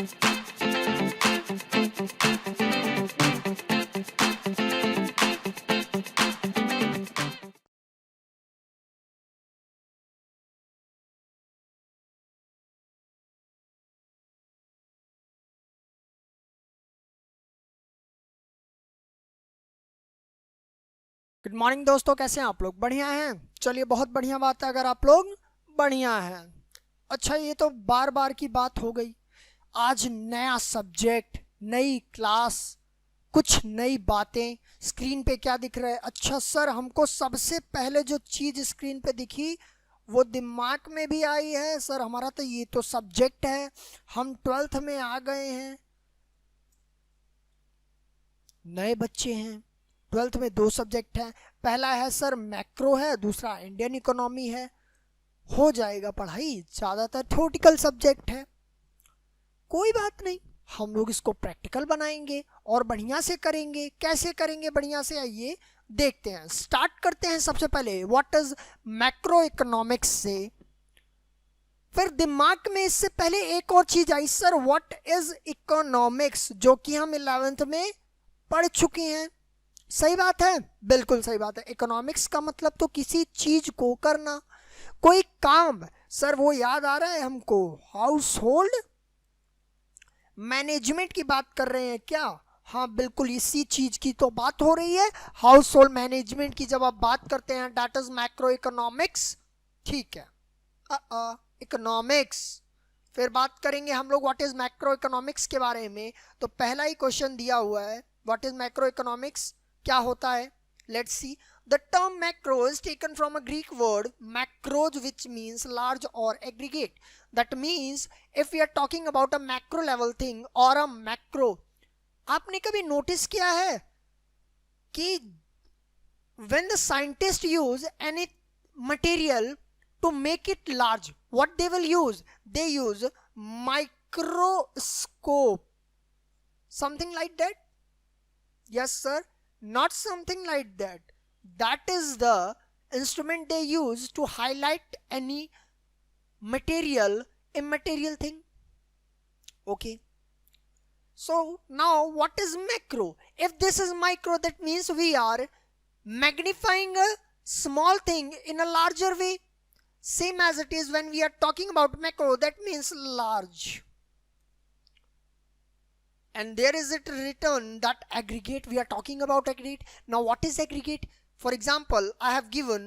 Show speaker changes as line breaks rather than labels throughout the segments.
Good morning दोस्तों, कैसे हैं आप लोग? बढ़िया हैं? चलिए, बहुत बढ़िया बात है अगर आप लोग बढ़िया हैं। अच्छा, ये तो बार बार की बात हो गई। आज नया सब्जेक्ट, नई क्लास, कुछ नई बातें। स्क्रीन पे क्या दिख रहा है? अच्छा सर, हमको सबसे पहले जो चीज़ स्क्रीन पे दिखी वो दिमाग में भी आई है। सर हमारा तो ये तो सब्जेक्ट है, हम 12th में आ गए हैं, नए बच्चे हैं। 12th में 2 सब्जेक्ट हैं, पहला है सर मैक्रो है, दूसरा इंडियन इकोनॉमी है। हो जाएगा पढ़ाई, ज़्यादातर थ्योरेटिकल सब्जेक्ट है। कोई बात नहीं, हम लोग इसको प्रैक्टिकल बनाएंगे और बढ़िया से करेंगे। कैसे करेंगे बढ़िया से, आइए देखते हैं। स्टार्ट करते हैं सबसे पहले व्हाट इज मैक्रो इकोनॉमिक्स से। फिर दिमाग में इससे पहले एक और चीज आई, सर व्हाट इज इकोनॉमिक्स, जो कि हम 11th में पढ़ चुके हैं। सही बात है, बिल्कुल सही बात है। इकोनॉमिक्स का मतलब तो किसी चीज को करना, कोई काम। सर वो याद आ रहा है हमको, हाउस होल्ड मैनेजमेंट की बात कर रहे हैं क्या? हाँ बिल्कुल, इसी चीज की तो बात हो रही है। हाउस होल्ड मैनेजमेंट की जब आप बात करते हैं, दैट इज मैक्रो इकोनॉमिक्स। ठीक है, इकोनॉमिक्स। फिर बात करेंगे हम लोग व्हाट इज मैक्रो इकोनॉमिक्स के बारे में। तो पहला ही क्वेश्चन दिया हुआ है, व्हाट इज मैक्रो इकोनॉमिक्स, क्या होता है? Let's see. The term macro is taken from a Greek word macros, which means large or aggregate. That means if we are talking about a macro level thing or a macro, आपने कभी notice किया है कि when the scientists use any material to make it large, what they will use? They use microscope, something like that. Yes sir, not something like that. That is the instrument they use to highlight any material, immaterial thing. Okay, so now what is macro? If this is micro, that means we are magnifying a small thing in a larger way, same as it is when we are talking about macro, that means large. And there is it written that aggregate, we are talking about aggregate. Now what is aggregate? For example, I have given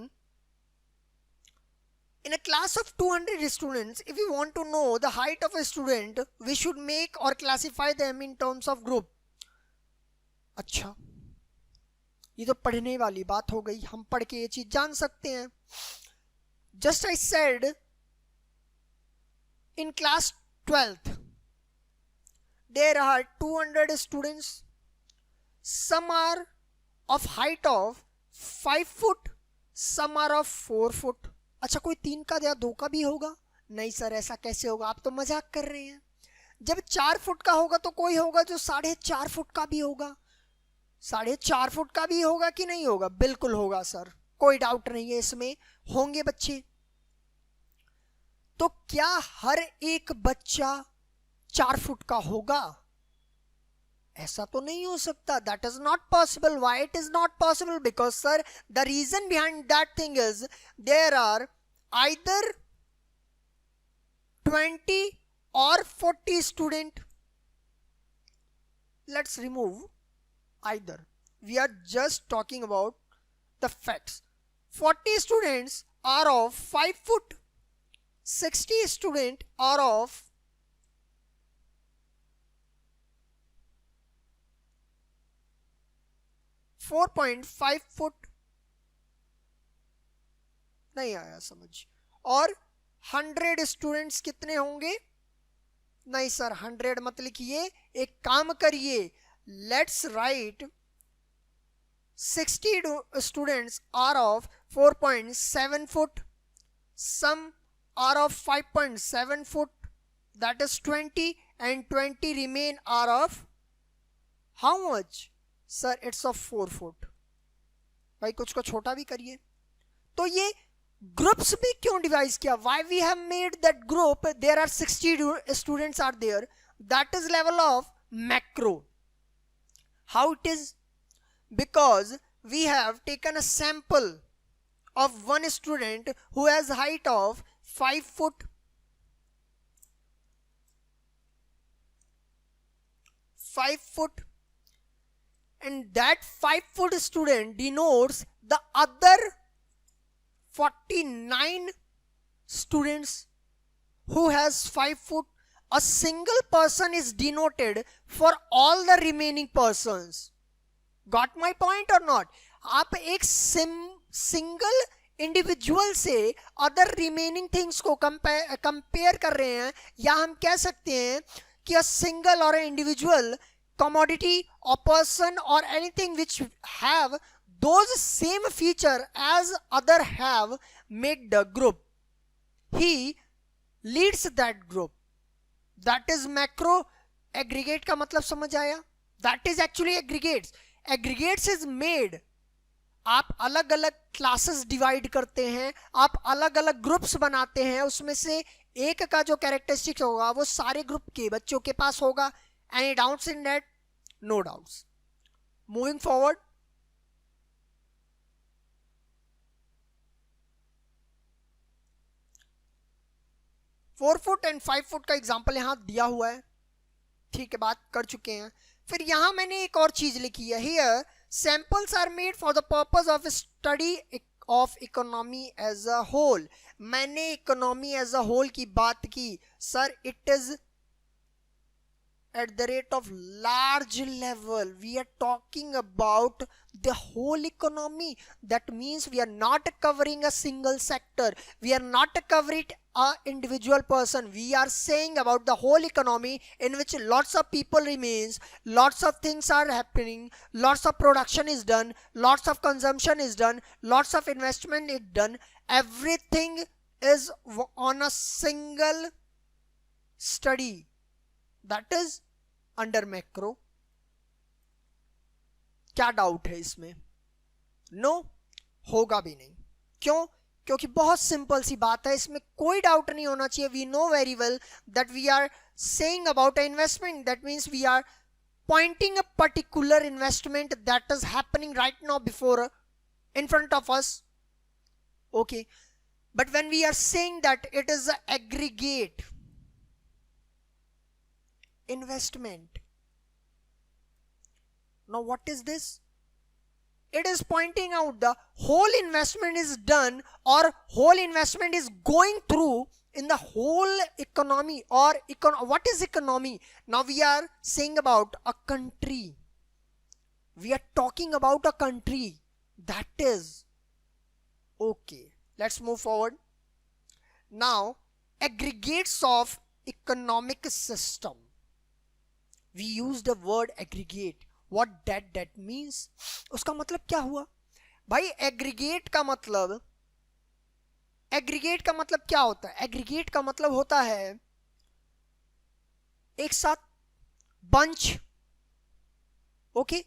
in a class of 200 students, if we want to know the height of a student, we should make or classify them in terms of group. अच्छा, ये तो पढ़ने वाली बात हो गई, हम पढ़ के ये चीज जान सकते हैं। Just I said in class 12th there are 200 students. Some are of height of 5 foot, some are of 4 foot. अच्छा, कोई 3 का या 2 का भी होगा? नहीं सर, ऐसा कैसे होगा, आप तो मजाक कर रहे हैं। जब 4 फुट का होगा तो कोई होगा जो 4.5 फुट का भी होगा। 4.5 फुट का भी होगा कि नहीं होगा? बिल्कुल होगा सर, कोई डाउट नहीं है इसमें, होंगे बच्चे। तो क्या हर एक बच्चा 4 फुट का होगा? ऐसा तो नहीं हो सकता, that is not possible. Why it is not possible? Because sir the reason behind that thing is there are either 20 or 40 student. Let's remove either, we are just talking about the facts. 40 students are of 5 foot, 60 students are of 4.5 foot. नहीं आया समझ। और 100 students कितने होंगे? नहीं sir, 100 मत लिखिए, एक काम करिए, let's write 60 students are of 4.7 feet, some are of 5.7 feet, that is 20, and 20 remain are of how much? Sir it's of 4 foot. भाई कुछ को छोटा भी करिए। तो ये ग्रुप्स भी क्यों डिवाइड किया? Why we have made that group, there are 60 students are there, that is level of macro. How it is? Because we have taken a sample of one student who has height of 5 foot, 5 foot, and that 5 foot student denotes the other 49 students who has 5 foot. A single person is denoted for all the remaining persons. Got my point or not? आप एक single individual से other remaining things को compare कर रहे हैं, या हम कह सकते हैं कि अ सिंगल और individual commodity or person or anything which have those same feature as other have made the group. He leads that group. That is macro. Aggregate का मतलब समझ आया? That is actually aggregates. Aggregates is made. आप अलग अलग classes divide करते हैं, आप अलग अलग ग्रुप्स बनाते हैं, उसमें से एक का जो कैरेक्टरिस्टिक्स होगा वो सारे ग्रुप के बच्चों के पास होगा. Any doubts in that? No doubts. Moving forward. Four foot and 5 foot का एग्जाम्पल यहां दिया हुआ है, ठीक है, बात कर चुके हैं. फिर यहां मैंने एक और चीज लिखी है. Here samples are made for the purpose of study of economy as a whole. मैंने इकोनॉमी एज अ होल की बात की. Sir it is at the rate of large level. We are talking about the whole economy. That means we are not covering a single sector. We are not covering a individual person. We are saying about the whole economy in which lots of people remains, lots of things are happening, lots of production is done, lots of consumption is done, lots of investment is done. Everything is on a single study. That is under macro. क्या doubt है इसमें? No, होगा भी नहीं. क्यों? क्योंकि बहुत simple सी बात है, इसमें कोई डाउट नहीं होना चाहिए. We know very well that we are saying about investment. That means we are pointing a particular investment that is happening right now before in front of us. Okay, but when we are saying that it is an aggregate investment, now what is this? It is pointing out the whole investment is done or whole investment is going through in the whole economy or what is economy? Now we are saying about a country. We are talking about a country. That is okay. Let's move forward. Now aggregates of economic system. We use the word aggregate. What that means? उसका मतलब क्या हुआ भाई? Aggregate का मतलब क्या होता है? एग्रीगेट का मतलब होता है एक साथ, bunch. Okay,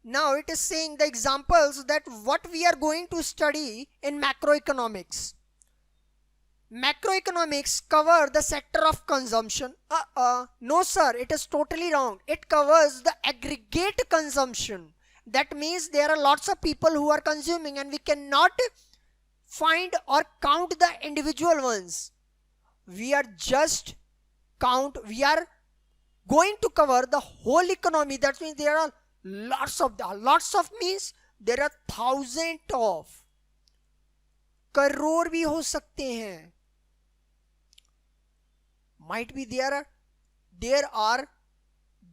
now it is saying the examples that what we are going to study in macroeconomics. Macroeconomics cover the sector of consumption. No sir, it is totally wrong. It covers the aggregate consumption. That means there are lots of people who are consuming and we cannot find or count the individual ones. We are going to cover the whole economy. That means there are lots of means there are thousands of, crore भी हो सकते हैं. Might be there are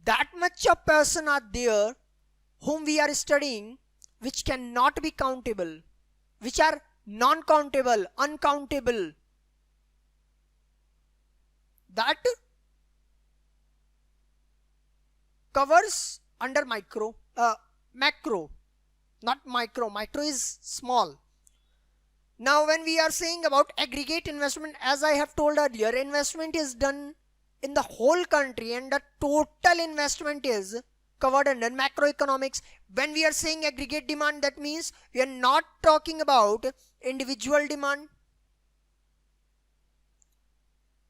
that much of person are there whom we are studying which cannot be countable, which are non-countable, uncountable. That covers under macro, not micro. Micro is small. Now when we are saying about aggregate investment, as I have told earlier, investment is done in the whole country and the total investment is covered under macroeconomics. When we are saying aggregate demand, that means we are not talking about individual demand.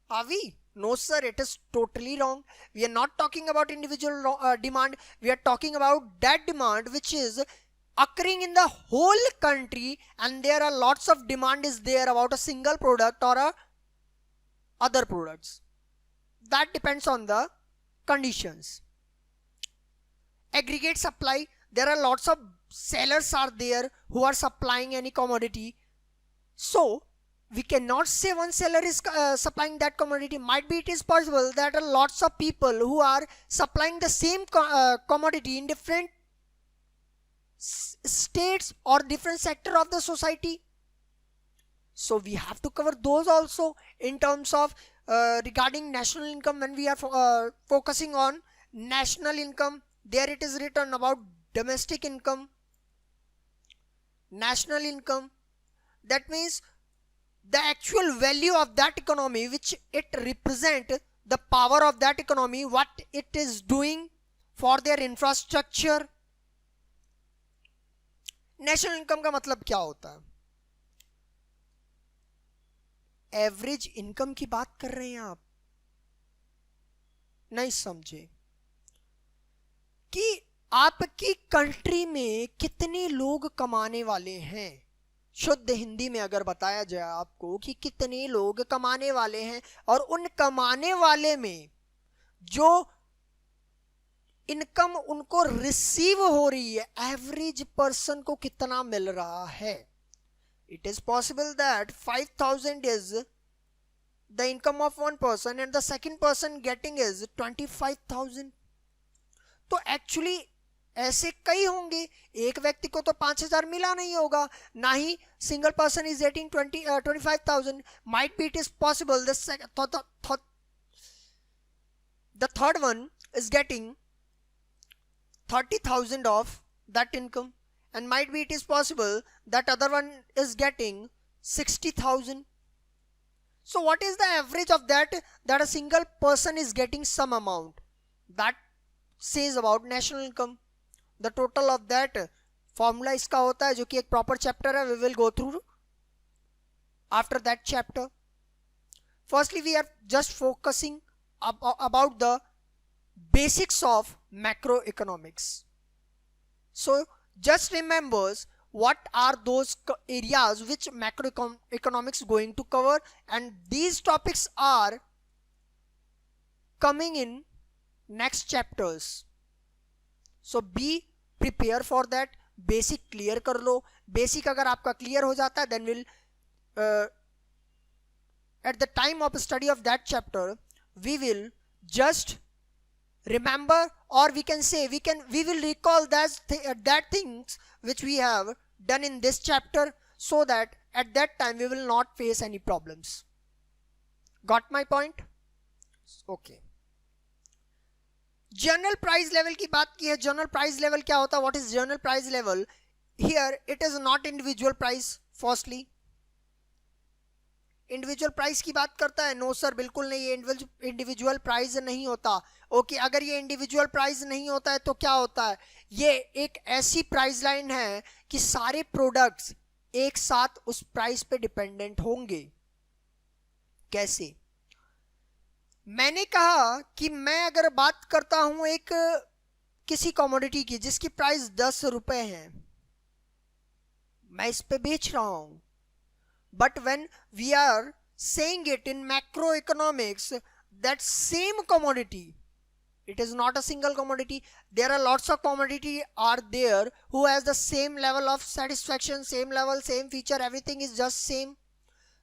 Are we? No sir, it is totally wrong. We are not talking about individual demand. We are talking about that demand which is occurring in the whole country, and there are lots of demand is there about a single product or other products. That depends on the conditions. Aggregate supply, there are lots of sellers are there who are supplying any commodity. So we cannot say one seller is supplying that commodity. Might be it is possible that are lots of people who are supplying the same commodity in different states or different sector of the society. So we have to cover those also in terms of regarding national income. When we are focusing on national income, there it is written about domestic income, national income. That means the actual value of that economy which it represent, the power of that economy, what it is doing for their infrastructure. National income का मतलब क्या होता है? Average income की बात कर रहे हैं आप? नहीं समझे कि आपकी कंट्री में कितने लोग कमाने वाले हैं. शुद्ध हिंदी में अगर बताया जाए आपको कि कितने लोग कमाने वाले हैं, और उन कमाने वाले में जो इनकम उनको रिसीव हो रही है, एवरेज पर्सन को कितना मिल रहा है. It is possible that 5,000 is the income of one person and the second person getting is 25,000. तो एक्चुअली ऐसे कई होंगे. एक व्यक्ति को तो 5,000 मिला नहीं होगा, ना ही single person is getting 25,000. Might be it is possible the third one is getting 30,000 of that income, and might be it is possible that other one is getting 60,000. So what is the average of that a single person is getting some amount? That says about national income. The total of that formula इसका होता है, जो कि एक proper chapter है. We will go through after that chapter. Firstly, we are just focusing about the basics of macroeconomics. So just remembers what are those areas which macroeconomics going to cover, and these topics are coming in next chapters. So be prepare for that. Basic clear कर लो. Basic अगर आपका clear हो जाता है, then we'll at the time of study of that chapter we will just remember, or we can say we will recall that things which we have done in this chapter, so that at that time we will not face any problems. Got my point? Okay. General price level की बात की है. General price level क्या होता है? What is general price level? Here it is not individual price. Firstly individual price की बात करता है? नो सर, बिल्कुल नहीं. ये इंडिविजुअल प्राइस नहीं होता. ओके, अगर ये इंडिविजुअल प्राइस नहीं होता है तो क्या होता है? ये एक ऐसी प्राइस लाइन है कि सारे प्रोडक्ट्स एक साथ उस प्राइस पे डिपेंडेंट होंगे. कैसे? मैंने कहा कि मैं अगर बात करता हूं एक किसी कमोडिटी की जिसकी प्राइस 10 रुपए है, मैं इस पे बेच रहा हूं. But when we are saying it in macroeconomics, that same commodity, it is not a single commodity. There are lots of commodity are there who has the same level of satisfaction, same level, same feature, everything is just same.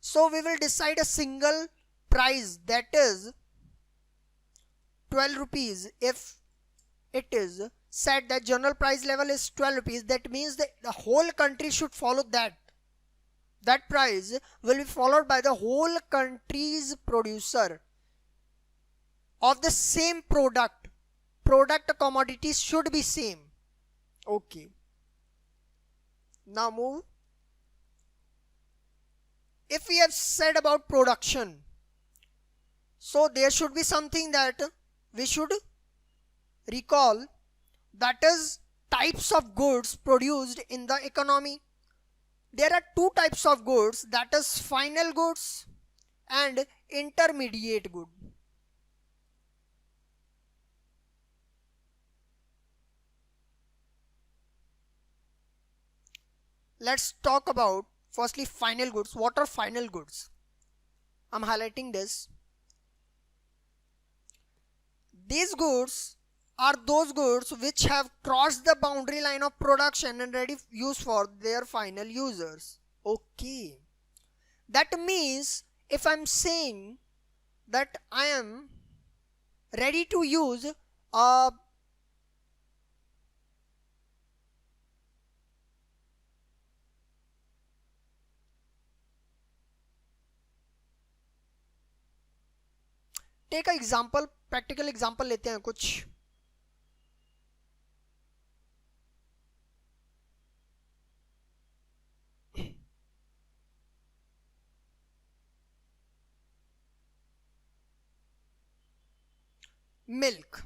So we will decide a single price, that is 12 rupees. If it is said that general price level is 12 rupees, that means that the whole country should follow that. That price will be followed by the whole country's producer of the same product. Product commodities should be same. Okay. Now move. If we have said about production, so there should be something that we should recall, that is types of goods produced in the economy. There are two types of goods, that is final goods and intermediate good. let's talk about firstly final goods. What are final goods? I'm highlighting this. These goods are those goods which have crossed the boundary line of production and ready use for their final users. Okay, that means if I'm saying that I am ready to use a take example, practical example लेते हैं कुछ. Milk.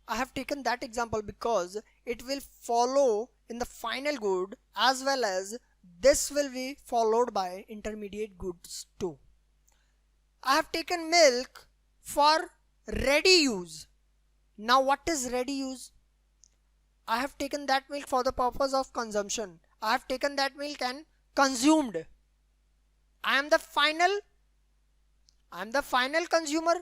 I have taken that example because it will follow in the final good as well as this will be followed by intermediate goods too. I have taken milk for ready use. Now what is ready use? I have taken that milk for the purpose of consumption. I have taken that milk and consumed. I am the final consumer.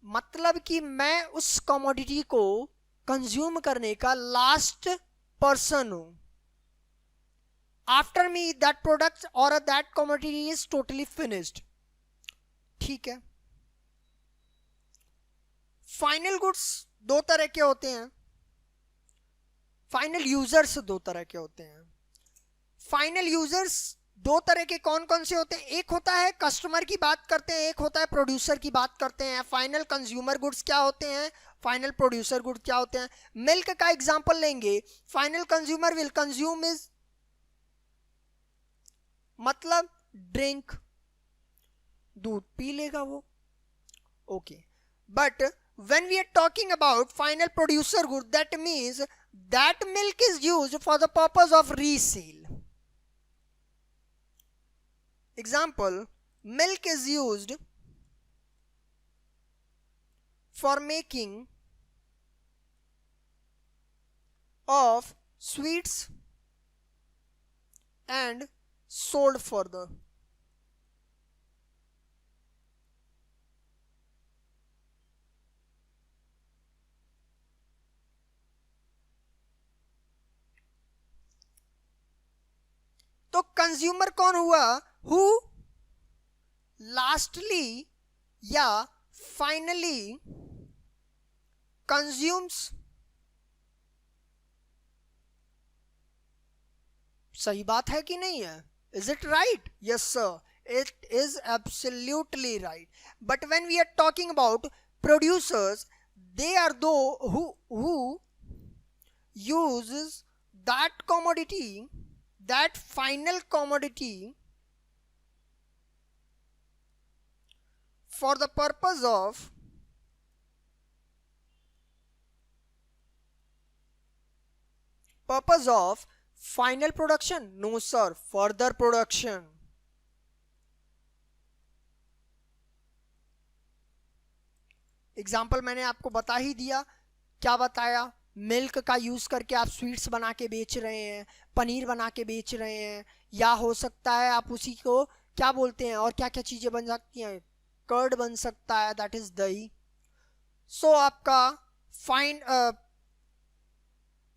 मतलब कि मैं उस commodity को consume करने का last person हूं. After me that product और that commodity is totally finished. ठीक है. फाइनल गुड्स दो तरह के होते हैं. फाइनल यूजर्स दो तरह के होते हैं. फाइनल यूजर्स दो तरह के कौन कौन से होते हैं? एक होता है कस्टमर की बात करते हैं, एक होता है प्रोड्यूसर की बात करते हैं. फाइनल कंज्यूमर गुड्स क्या होते हैं, फाइनल प्रोड्यूसर गुड्स क्या होते हैं? मिल्क का एग्जांपल लेंगे. Final consumer will consume is मतलब ड्रिंक, दूध पी लेगा वो. Okay, but when we are talking about final producer good, that means that milk is used for the purpose of resale. Example, milk is used for making of sweets and sold further. तो consumer कौन हुआ? Who lastly या finally consumes. सही बात है कि नहीं है? Is it right? Yes sir, it is absolutely right. But when we are talking about producers, they are those who uses that commodity, that final commodity for the purpose of final production. No sir, further production. Example मैंने आपको बता ही दिया. क्या बताया? Milk का use करके आप sweets बना के बेच रहे हैं, पनीर बना के बेच रहे हैं, या हो सकता है आप उसी को क्या बोलते हैं, और क्या क्या चीजें बन सकती हैं, कर्ड बन सकता है, दैट इज दही. सो आपका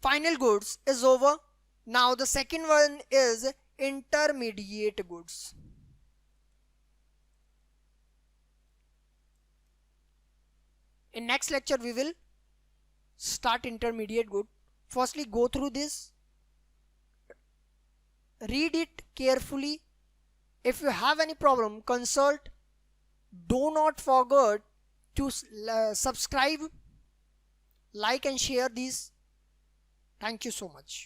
final goods is over. Now the second one is intermediate goods. In next lecture we will start intermediate good. Firstly, go through this, read it carefully. If you have any problem, consult. Do not forget to subscribe, like and share these. Thank you so much.